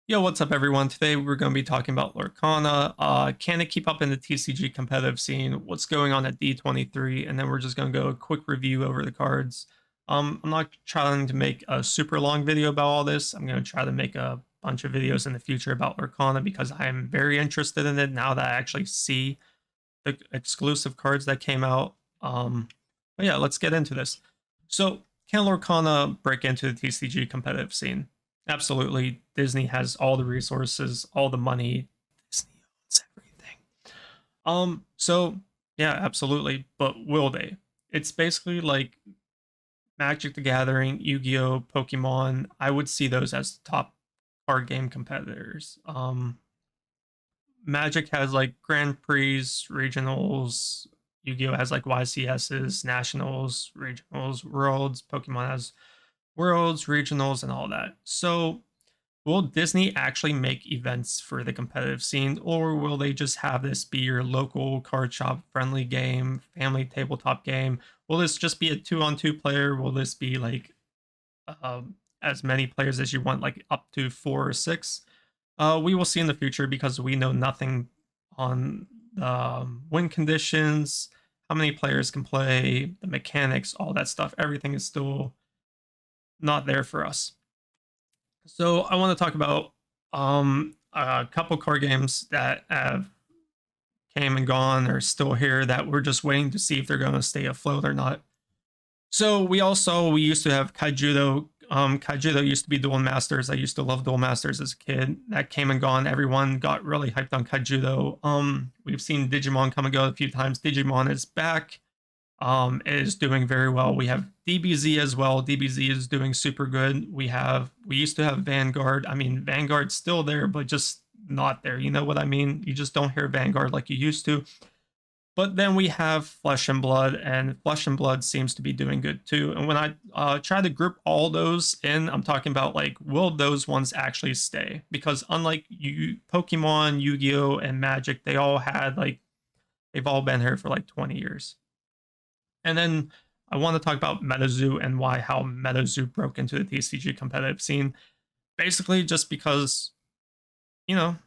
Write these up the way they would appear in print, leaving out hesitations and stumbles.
Yo, what's up, everyone? Today we're going to be talking about Lorcana. Can it keep up in the TCG competitive scene? What's going on at D23? And then we're just going to go a quick review over the cards. I'm not trying to make a super long video about all this. I'm going to try to make a bunch of videos in the future about Lorcana because I am very interested in it now that I actually see the exclusive cards that came out. But yeah, let's get into this. So, can Lorcana break into the TCG competitive scene? Absolutely. Disney has all the resources, all the money. Disney owns everything. So yeah, absolutely. But will they? It's basically like Magic the Gathering, Yu-Gi-Oh, Pokemon. I would see those as top card game competitors. Magic has like Grand Prix, regionals. Yu-Gi-Oh has like YCSs, nationals, regionals, worlds. Pokemon has worlds, regionals, and all that. So, will Disney actually make events for the competitive scene, or will they just have this be your local card shop friendly game, family tabletop game? Will this just be a two-on-two player? Will this be like as many players as you want, like up to 4 or 6? We will see in the future because we know nothing on the win conditions, how many players can play, the mechanics, all that stuff. Everything is still not there for us. So I want to talk about a couple card games that have came and gone or still here that we're just waiting to see if they're going to stay afloat or not. So we used to have Kaijudo. Kaijudo used to be Duel Masters. I used to love Duel Masters as a kid. That came and gone. Everyone got really hyped on Kaijudo. We've seen Digimon come and go a few times. Digimon is back. Is doing very well. We have DBZ as well. DBZ is doing super good. We used to have Vanguard. I mean, Vanguard's still there, but just not there. You know what I mean? You just don't hear Vanguard like you used to. But then we have Flesh and Blood, and Flesh and Blood seems to be doing good too. And when I try to group all those in, I'm talking about like, will those ones actually stay? Because unlike Pokemon, Yu-Gi-Oh, and Magic, they've all been here for like 20 years. And then I want to talk about MetaZoo and how MetaZoo broke into the TCG competitive scene. Basically, just because, you know,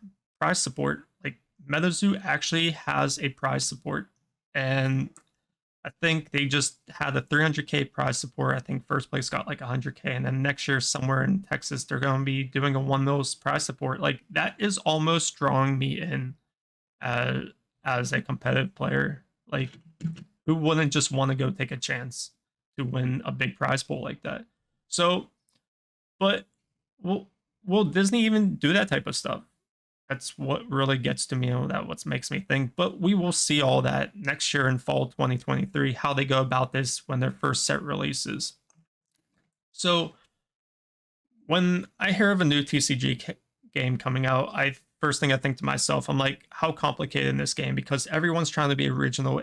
prize support. Like, MetaZoo actually has a prize support. And I think they just had a 300K prize support. I think first place got like 100K. And then next year, somewhere in Texas, they're going to be doing a 1 mils prize support. Like, that is almost drawing me in as, as a competitive player. Like, who wouldn't just want to go take a chance to win a big prize pool like that? So, but will Disney even do that type of stuff? That's what really gets to me, and that what makes me think. But we will see all that next year in fall 2023, how they go about this when their first set releases. So, when I hear of a new TCG game coming out, I first thing I think to myself, I'm like, how complicated in this game? Because everyone's trying to be original.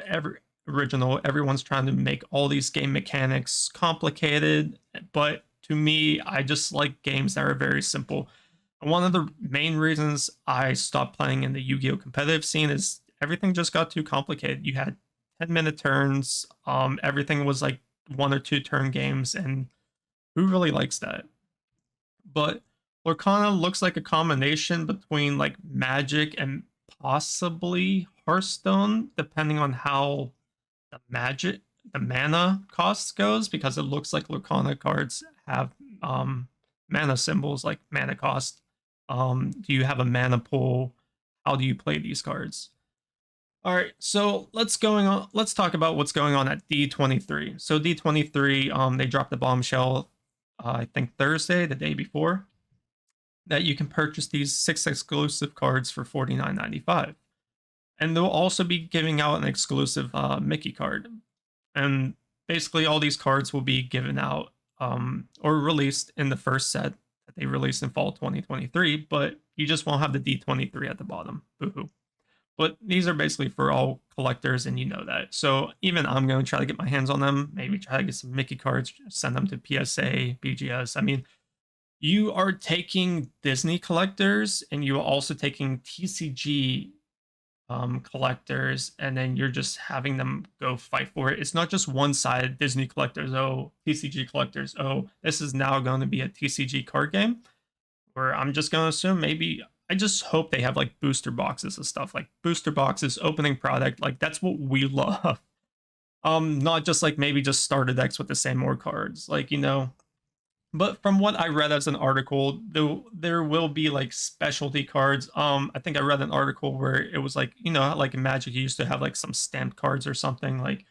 Everyone's trying to make all these game mechanics complicated, but to me, I just like games that are very simple. And one of the main reasons I stopped playing in the Yu-Gi-Oh competitive scene is everything just got too complicated. You had 10-minute turns. Everything was like 1 or 2 turn games, and who really likes that? But Lorcana looks like a combination between like Magic and possibly Hearthstone, depending on how the mana costs goes, because it looks like Lorcana cards have mana symbols like mana cost. Do you have a mana pool? How do you play these cards? All right, so let's talk about what's going on at D23. So D23, they dropped the bombshell, I think Thursday, the day before, that you can purchase these 6 exclusive cards for $49.95. And they'll also be giving out an exclusive Mickey card. And basically, all these cards will be given out or released in the first set that they released in fall 2023, but you just won't have the D23 at the bottom. Boo-hoo. But these are basically for all collectors, and you know that. So even I'm going to try to get my hands on them, maybe try to get some Mickey cards, send them to PSA, BGS. I mean, you are taking Disney collectors and you are also taking TCG collectors, and then you're just having them go fight for it. It's not just one side, Disney collectors, oh, TCG collectors, oh, this is now going to be a TCG card game. Or I'm just gonna assume maybe I just hope they have like booster boxes and stuff. Like booster boxes, opening product, like that's what we love. Not just like maybe just starter decks with the same more cards. Like, you know, but from what I read as an article, there will be like specialty cards. I think I read an article where it was like, you know, like in Magic, you used to have like some stamped cards or something, like,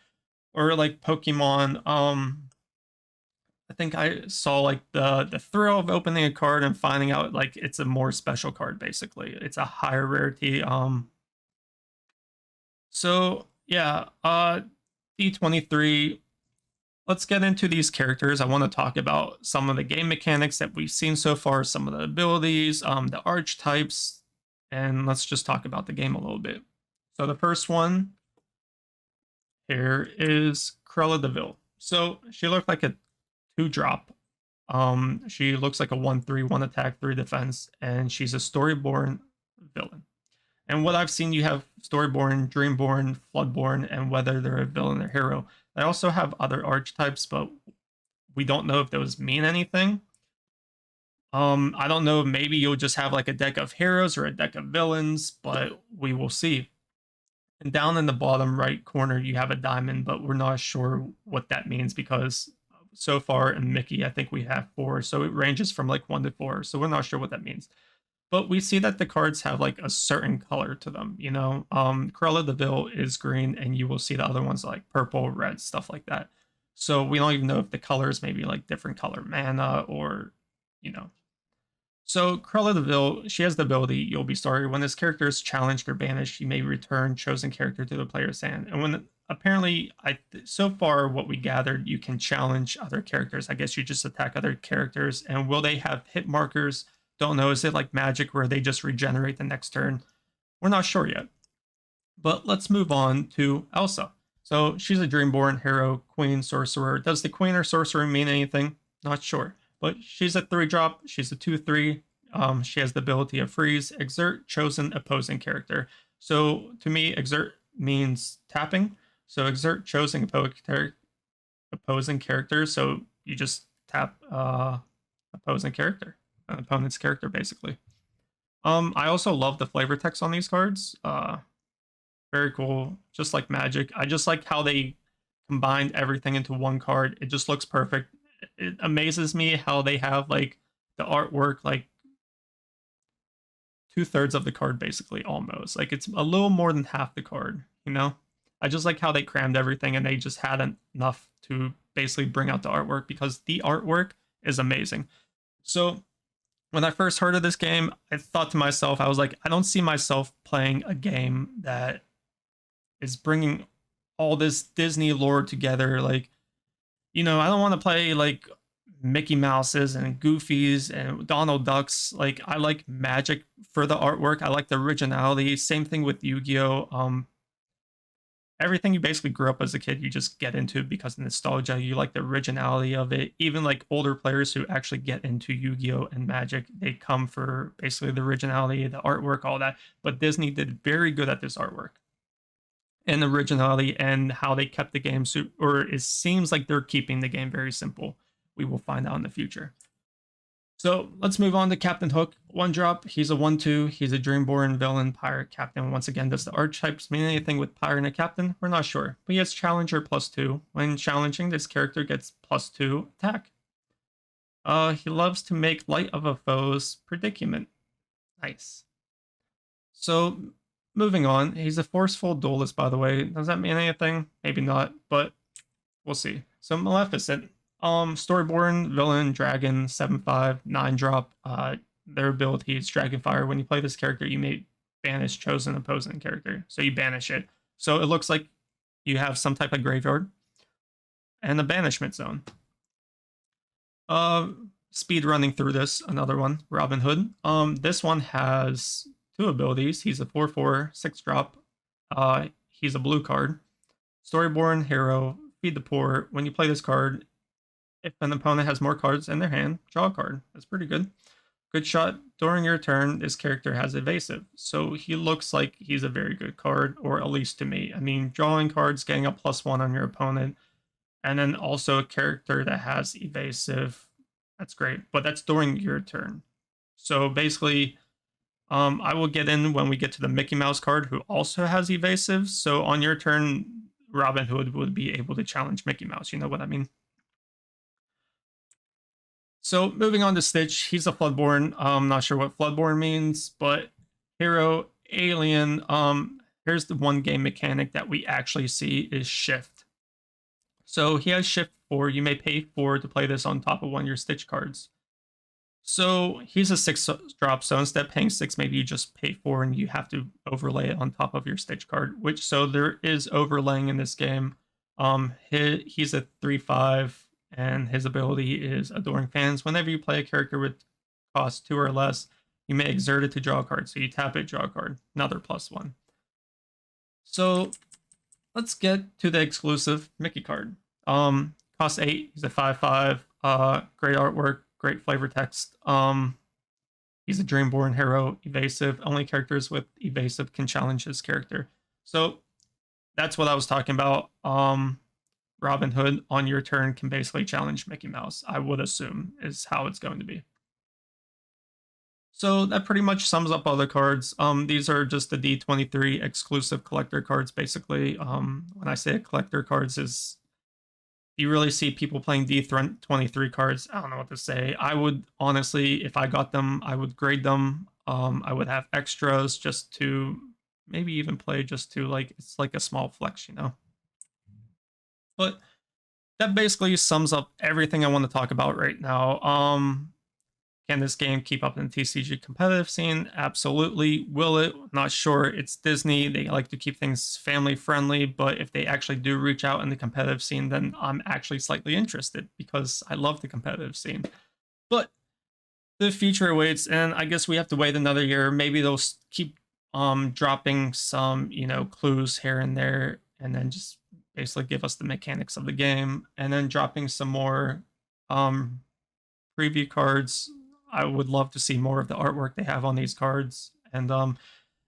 or like Pokemon. I think I saw like the thrill of opening a card and finding out like it's a more special card. Basically, it's a higher rarity. So yeah, D23. Let's get into these characters. I want to talk about some of the game mechanics that we've seen so far, some of the abilities, the archetypes, and let's just talk about the game a little bit. So the first one here is Cruella Deville. So she looked like a 2-drop. She looks like a 1/3, 1 attack, 3 defense, and she's a Storyborn villain. And what I've seen, you have Storyborn, Dreamborn, Floodborn, and whether they're a villain or hero. They also have other archetypes, but we don't know if those mean anything. I don't know, maybe you'll just have like a deck of heroes or a deck of villains, but we will see. And down in the bottom right corner, you have a diamond, but we're not sure what that means because so far in Mickey, I think we have 4, so it ranges from like 1 to 4, so we're not sure what that means. But we see that the cards have like a certain color to them, you know. Cruella Deville is green, and you will see the other ones like purple, red, stuff like that. So we don't even know if the colors maybe like different color mana or, you know. So Cruella Deville, she has the ability You'll Be Sorry. When this character is challenged or banished, she may return chosen character to the player's hand. And when apparently, so far what we gathered, you can challenge other characters. I guess you just attack other characters. And will they have hit markers? Don't know. Is it like Magic where they just regenerate the next turn? We're not sure yet. But let's move on to Elsa. So she's a Dreamborn hero, queen, sorcerer. Does the queen or sorcerer mean anything? Not sure. But she's a 3-drop. She's a 2/3. She has the ability of freeze, exert, chosen, opposing character. So to me, exert means tapping. So exert, chosen, opposing character. So you just tap opposing character, an opponent's character, basically. I also love the flavor text on these cards. Very cool. Just like Magic. I just like how they combined everything into one card. It just looks perfect. It amazes me how they have like the artwork like 2/3 of the card basically, almost. Like it's a little more than half the card, you know? I just like how they crammed everything and they just had enough to basically bring out the artwork because the artwork is amazing. So when I first heard of this game, I thought to myself, I was like, I don't see myself playing a game that is bringing all this Disney lore together. Like, you know, I don't want to play like Mickey Mouses and Goofies and Donald Ducks. Like, I like Magic for the artwork. I like the originality. Same thing with Yu-Gi-Oh. Everything you basically grew up as a kid, you just get into because of nostalgia. You like the originality of it. Even like older players who actually get into Yu-Gi-Oh and Magic, they come for basically the originality, the artwork, all that. But Disney did very good at this artwork and originality and how they kept the game, or it seems like they're keeping the game very simple. We will find out in the future. So let's move on to Captain Hook. 1-drop. He's a 1/2. He's a Dreamborn villain pirate captain. Once again, does the archetypes mean anything with pirate and a captain? We're not sure. But he has Challenger +2. When challenging, this character gets +2 attack. He loves to make light of a foe's predicament. Nice. So moving on, he's a forceful duelist, by the way. Does that mean anything? Maybe not, but we'll see. So Maleficent, Storyborn, villain, dragon, 7/5, 9-drop. Their ability is Dragonfire. When you play this character, you may banish chosen opposing character. So you banish it. So it looks like you have some type of graveyard and a banishment zone. Speed running through this, another one, Robin Hood. This one has 2 abilities. He's a 4/4, 6-drop. He's a blue card. Storyborn hero, feed the poor. When you play this card, if an opponent has more cards in their hand, draw a card. That's pretty good. Good shot. During your turn, this character has evasive. So he looks like he's a very good card, or at least to me. I mean, drawing cards, getting a +1 on your opponent, and then also a character that has evasive. That's great, but that's during your turn. So basically, I will get in when we get to the Mickey Mouse card, who also has evasive. So on your turn, Robin Hood would be able to challenge Mickey Mouse. You know what I mean? So moving on to Stitch, he's a Floodborn. I'm not sure what Floodborn means, but hero, alien. Here's the one game mechanic that we actually see is Shift. So he has Shift 4. You may pay 4 to play this on top of one of your Stitch cards. So he's a 6 drop, so instead of paying 6, maybe you just pay 4 and you have to overlay it on top of your Stitch card, which, so there is overlaying in this game. He's a 3/5, and his ability is Adoring Fans. Whenever you play a character with cost 2 or less, you may exert it to draw a card. So you tap it, draw a card, another +1. So let's get to the exclusive Mickey card. Cost 8, he's a 5/5, great artwork, great flavor text. He's a Dreamborn hero, evasive. Only characters with evasive can challenge his character. So that's what I was talking about. Robin Hood on your turn can basically challenge Mickey Mouse, I would assume, is how it's going to be. So that pretty much sums up all the cards. These are just the D23 exclusive collector cards, basically. When I say collector cards, is you really see people playing D23 cards. I don't know what to say. I would honestly, if I got them, I would grade them. I would have extras just to maybe even play just to, like, it's like a small flex, you know? But that basically sums up everything I want to talk about right now. Can this game keep up in the TCG competitive scene? Absolutely. Will it? Not sure. It's Disney. They like to keep things family friendly, but if they actually do reach out in the competitive scene, then I'm actually slightly interested because I love the competitive scene. But the future awaits, and I guess we have to wait another year. Maybe they'll keep dropping some, clues here and there, and then just basically give us the mechanics of the game, and then dropping some more preview cards. I would love to see more of the artwork they have on these cards. And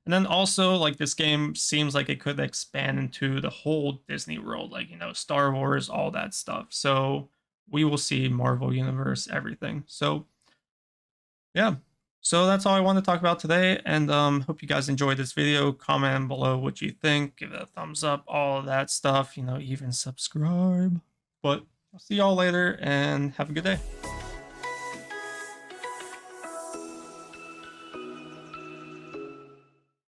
then also, like, this game seems like it could expand into the whole Disney world, like, Star Wars, all that stuff. So we will see Marvel Universe, everything. So yeah. So that's all I want to talk about today, and hope you guys enjoyed this video. Comment below what you think, give it a thumbs up, all of that stuff, even subscribe. But I'll see y'all later, and have a good day.